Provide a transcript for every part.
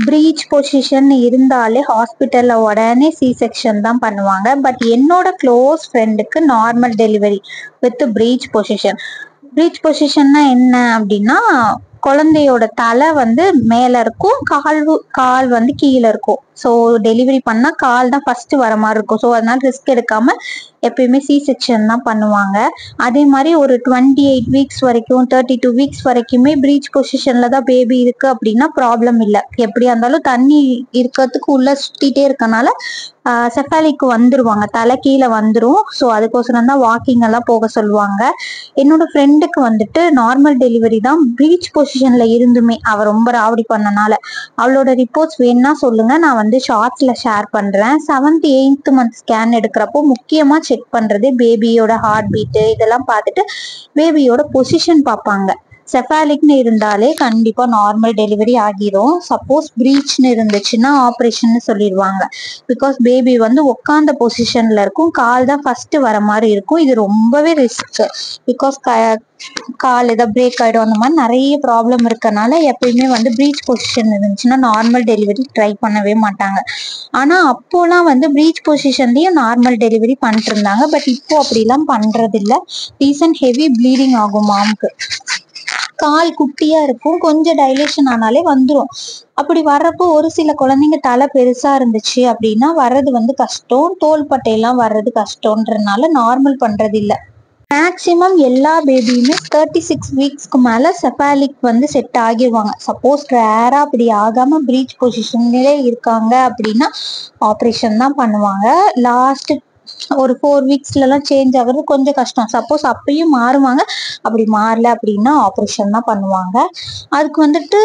Breach position இருந்தாலே ஹாஸ்பிட்டல்ல உடனே சி செக்ஷன் தான் பண்ணுவாங்க. பட் என்னோட க்ளோஸ் ஃப்ரெண்டுக்கு normal delivery with breech position. Breech பொசிஷன்னா என்ன அப்படின்னா, குழந்தையோட தலை வந்து மேல இருக்கும், கால் வந்து கீழே இருக்கும். ஸோ டெலிவரி பண்ணா கால் தான் ஃபர்ஸ்ட் வர மாதிரி இருக்கும். ஸோ அதனால ரிஸ்க் எடுக்காம எப்பயுமே சி செக்ஷன் தான் பண்ணுவாங்க. அதே மாதிரி ஒரு 28 வீக்ஸ் வரைக்கும் 32 வீக்ஸ் வரைக்குமே பிரீச் பொசிஷன்ல தான் பேபி இருக்கு அப்படின்னா ப்ராப்ளம் இல்லை. எப்படியா இருந்தாலும் தண்ணி இருக்கிறதுக்கு உள்ள சுத்திட்டே இருக்கனால செஃபாலிக்கு வந்துருவாங்க, தலை கீழே வந்துரும். ஸோ அதுக்கோசரம் தான் வாக்கிங் எல்லாம் போக சொல்லுவாங்க. என்னோட ஃப்ரெண்டுக்கு வந்துட்டு நார்மல் டெலிவரி தான் பிரீச் பொசிஷன்ல இருந்துமே அவ ரொம்ப ராவடி பண்ணனால. அவளோட ரிப்போர்ட்ஸ் வேணும்னா சொல்லுங்க, நான் வந்து ஷார்ட்ஸ்ல ஷேர் பண்றேன். 7th 8th மந்த் ஸ்கேன் எடுக்கிறப்போ முக்கியமா செக் பண்றது பேபியோட ஹார்ட் பீட்டு, இதெல்லாம் பார்த்துட்டு பேபியோட பொசிஷன் பார்ப்பாங்க. செஃபாலிக்னு இருந்தாலே கண்டிப்பா நார்மல் டெலிவரி ஆகிரும். சப்போஸ் பிரீச்னு இருந்துச்சுன்னா ஆப்ரேஷன் சொல்லிடுவாங்க. பிகாஸ் பேபி வந்து உட்காந்த பொசிஷன்ல இருக்கும், கால் தான் ஃபர்ஸ்ட் வர மாதிரி இருக்கும். இது ரொம்பவே ரிஸ்க். பிகாஸ் கால் ஏதாவது பிரேக் ஆயிடும், அந்த மாதிரி நிறைய ப்ராப்ளம் இருக்கனால எப்பயுமே வந்து பிரீச் பொசிஷன் இருந்துச்சுன்னா நார்மல் டெலிவரி ட்ரை பண்ணவே மாட்டாங்க. ஆனா அப்போலாம் வந்து பிரீச் பொசிஷன்லயும் நார்மல் டெலிவரி பண்ணிட்டு இருந்தாங்க. பட் இப்போ அப்படிலாம் பண்றது இல்லை. ரீசன் ஹெவி ப்ளீடிங் ஆகும் மாமுக்கு. கால் குட்டியா இருக்கும், கொஞ்சம் டைலேஷன் ஆனாலே வந்துடும். அப்படி வர்றப்போ ஒரு சில குழந்தைங்க தலை பெருசா இருந்துச்சு அப்படின்னா வர்றது வந்து கஷ்டம், தோள்பட்டையெல்லாம் வர்றது கஷ்டம்ன்றதுனால நார்மல் பண்றது இல்லை. மேக்சிமம் எல்லா பேபியுமே 36 வீக்ஸ்க்கு மேல செஃபாலிக் வந்து செட் ஆகிடுவாங்க. சப்போஸ் ரேரா அப்படி ஆகாம பிரீச் பொசிஷன்லயே இருக்காங்க அப்படின்னா ஆப்ரேஷன் தான் பண்ணுவாங்க. லாஸ்ட் ஒரு 4 வீக்ஸ்லாம் சேஞ்ச் ஆகுறது கொஞ்சம் கஷ்டம். சப்போஸ் அப்பயும் மாறுவாங்க, அப்படி மாறல அப்படின்னா ஆப்ரேஷன் தான் பண்ணுவாங்க. அதுக்கு வந்துட்டு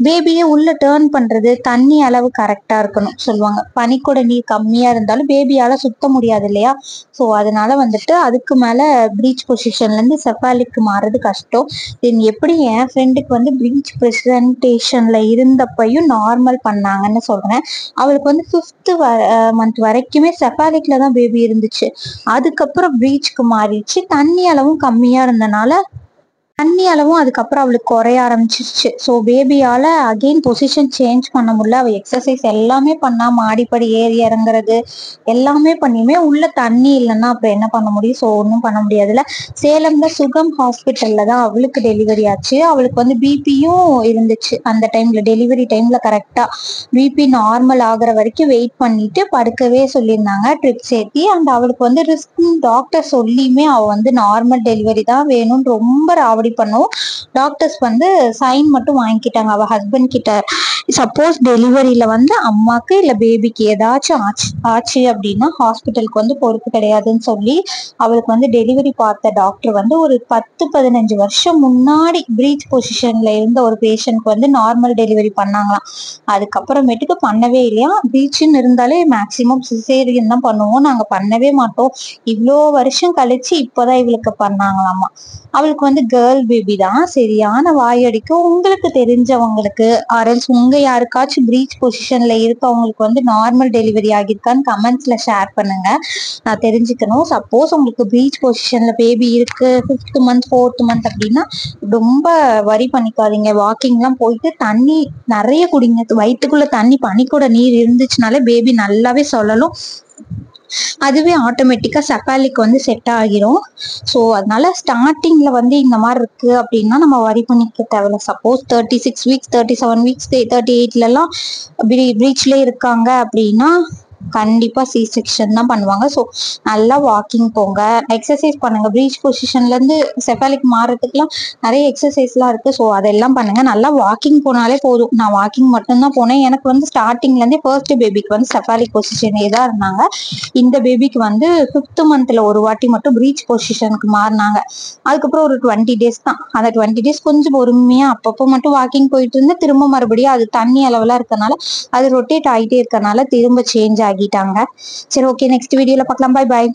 பேபியை உள்ள டேர்ன் பண்றது, தண்ணி அளவு கரெக்டா இருக்கணும் சொல்லுவாங்க. பனிக்கூட நீர் கம்மியா இருந்தாலும் பேபியால சுத்த முடியாது இல்லையா. ஸோ அதனால வந்துட்டு அதுக்கு மேல பிரீச் பொசிஷன்ல இருந்து செஃபாலிக்கு மாறுறது கஷ்டம். தென் எப்படி என் ஃப்ரெண்டுக்கு வந்து பிரீச் ப்ரெசன்டேஷன்ல இருந்தப்பையும் நார்மல் பண்ணாங்கன்னு சொல்றேன். அவளுக்கு வந்து 5th மந்த் வரைக்குமே செஃபாலிக்ல தான் பேபி இருந்துச்சு. அதுக்கப்புறம் பிரீச்க்கு மாறிடுச்சு. தண்ணி அளவும் கம்மியா இருந்தனால தண்ணி அளவும் அதுக்கப்புறம் அவளுக்கு குறைய ஆரம்பிச்சிருச்சு. ஸோ பேபியால அகெயின் பொசிஷன் சேஞ்ச் பண்ண முடியல. அவள் எக்ஸசைஸ் எல்லாமே பண்ணா, மாடிப்படி ஏறி இறங்குறது எல்லாமே பண்ணியுமே உள்ள தண்ணி இல்லைன்னா அப்புறம் என்ன பண்ண முடியும். ஸோ ஒன்றும் பண்ண முடியாதுல்ல. சேலம்ல சுகம் ஹாஸ்பிட்டல்ல தான் அவளுக்கு டெலிவரி ஆச்சு. அவளுக்கு வந்து பிபியும் இருந்துச்சு அந்த டைம்ல. டெலிவரி டைம்ல கரெக்டா பிபி நார்மல் ஆகுற வரைக்கும் வெயிட் பண்ணிட்டு படுக்கவே சொல்லியிருந்தாங்க ட்ரிப் சேர்த்தி. அண்ட் அவளுக்கு வந்து ரிஸ்க் டாக்டர் சொல்லியுமே அவள் வந்து நார்மல் டெலிவரி தான் வேணும்னு ரொம்ப ராவடி பண்ணுவோம். டாக்டர்ஸ் வந்து சைன் மட்டும் வாங்கிக்கிட்டாங்க அவ ஹஸ்பண்ட் கிட்ட. சப்போஸ் டெலிவரியில வந்து அம்மாக்கு இல்ல பேபிக்கு ஏதாச்சும் ஆச்சு அப்படின்னா ஹாஸ்பிட்டலுக்கு வந்து பொறுப்பு கிடையாதுன்னு சொல்லி அவளுக்கு வந்து டெலிவரி பார்த்த டாக்டர் வந்து ஒரு 10-15 வருஷம் முன்னாடி பிரீச் பொசிஷன்ல இருந்த ஒரு பேஷண்ட்க்கு வந்து நார்மல் டெலிவரி பண்ணாங்களாம். அதுக்கப்புறமேட்டுக்கு பண்ணவே இல்லையா. பிரீச்னு இருந்தாலே மேக்சிமம் சிசேரியன் தான் பண்ணுவோம், நாங்க பண்ணவே மாட்டோம். இவ்வளோ வருஷம் கழிச்சு இப்போதான் இவளுக்கு பண்ணாங்களாமா. அவளுக்கு வந்து கேர்ள் பேபி தான். சரியான வாயடிக்கும். உங்களுக்கு தெரிஞ்சவங்களுக்கு ஆரல்ஸ் உங்க யாருக்காச்சும் பிரீச் பொசிஷன்ல இருக்கவங்களுக்கு வந்து நார்மல் டெலிவரி ஆகிருக்கான்னு கமெண்ட்ஸ்ல ஷேர் பண்ணுங்க, நான் தெரிஞ்சுக்கணும். சப்போஸ் உங்களுக்கு பிரீச் பொசிஷன்ல பேபி இருக்கு 5th மந்த் 4th மந்த் அப்படின்னா ரொம்ப வரி பண்ணிக்காதீங்க. வாக்கிங்லாம் போயிட்டு தண்ணி நிறைய குடிங்க. வயிற்றுக்குள்ள தண்ணி பனிக்கூட நீர் இருந்துச்சுனாலே பேபி நல்லாவே சொல்லலும். அதுவே ஆட்டோமேட்டிக்கா செஃபாலிக் வந்து செட் ஆகிரும். ஸோ அதனால ஸ்டார்டிங்ல வந்து இந்த மாதிரி இருக்கு அப்படின்னா நம்ம வரி பண்ணிக்க தேவையில்ல. சப்போஸ் 36 வீக்ஸ் 37 வீக்ஸ் 38லலாம் பிரீச்ல இருக்காங்க அப்படின்னா கண்டிப்பா சி செக்ஷன் தான் பண்ணுவாங்க. ஸோ நல்லா வாக்கிங் போங்க, எக்ஸசைஸ் பண்ணுங்க. பிரீச் பொசிஷன்ல இருந்து செஃபாலிக் மாறதுக்குலாம் நிறைய எக்ஸசைஸ்லாம் இருக்கு. ஸோ அதெல்லாம் பண்ணுங்க. நல்லா வாக்கிங் போனாலே போதும். நான் வாக்கிங் மட்டும்தான் போனேன். எனக்கு வந்து ஸ்டார்டிங்ல இருந்தே ஃபர்ஸ்ட் பேபிக்கு வந்து செஃபாலிக் பொசிஷனே தான் இருந்தாங்க. இந்த பேபிக்கு வந்து 5th மந்த்ல ஒரு வாட்டி மட்டும் பிரீச் பொசிஷனுக்கு மாறினாங்க. அதுக்கப்புறம் ஒரு 20 டேஸ் தான். அந்த 20 டேஸ் கொஞ்சம் பொறுமையா அப்பப்போ மட்டும் வாக்கிங் போயிட்டு இருந்தேன். திரும்ப மறுபடியும் அது தண்ணி அளவுலாம் இருக்கனால அது ரொட்டேட் ஆகிட்டே இருக்கனால திரும்ப சேஞ்ச் ஆகிட்டாங்க. சரி, ஓகே, நெக்ஸ்ட் வீடியோல பார்க்கலாம். Bye bye.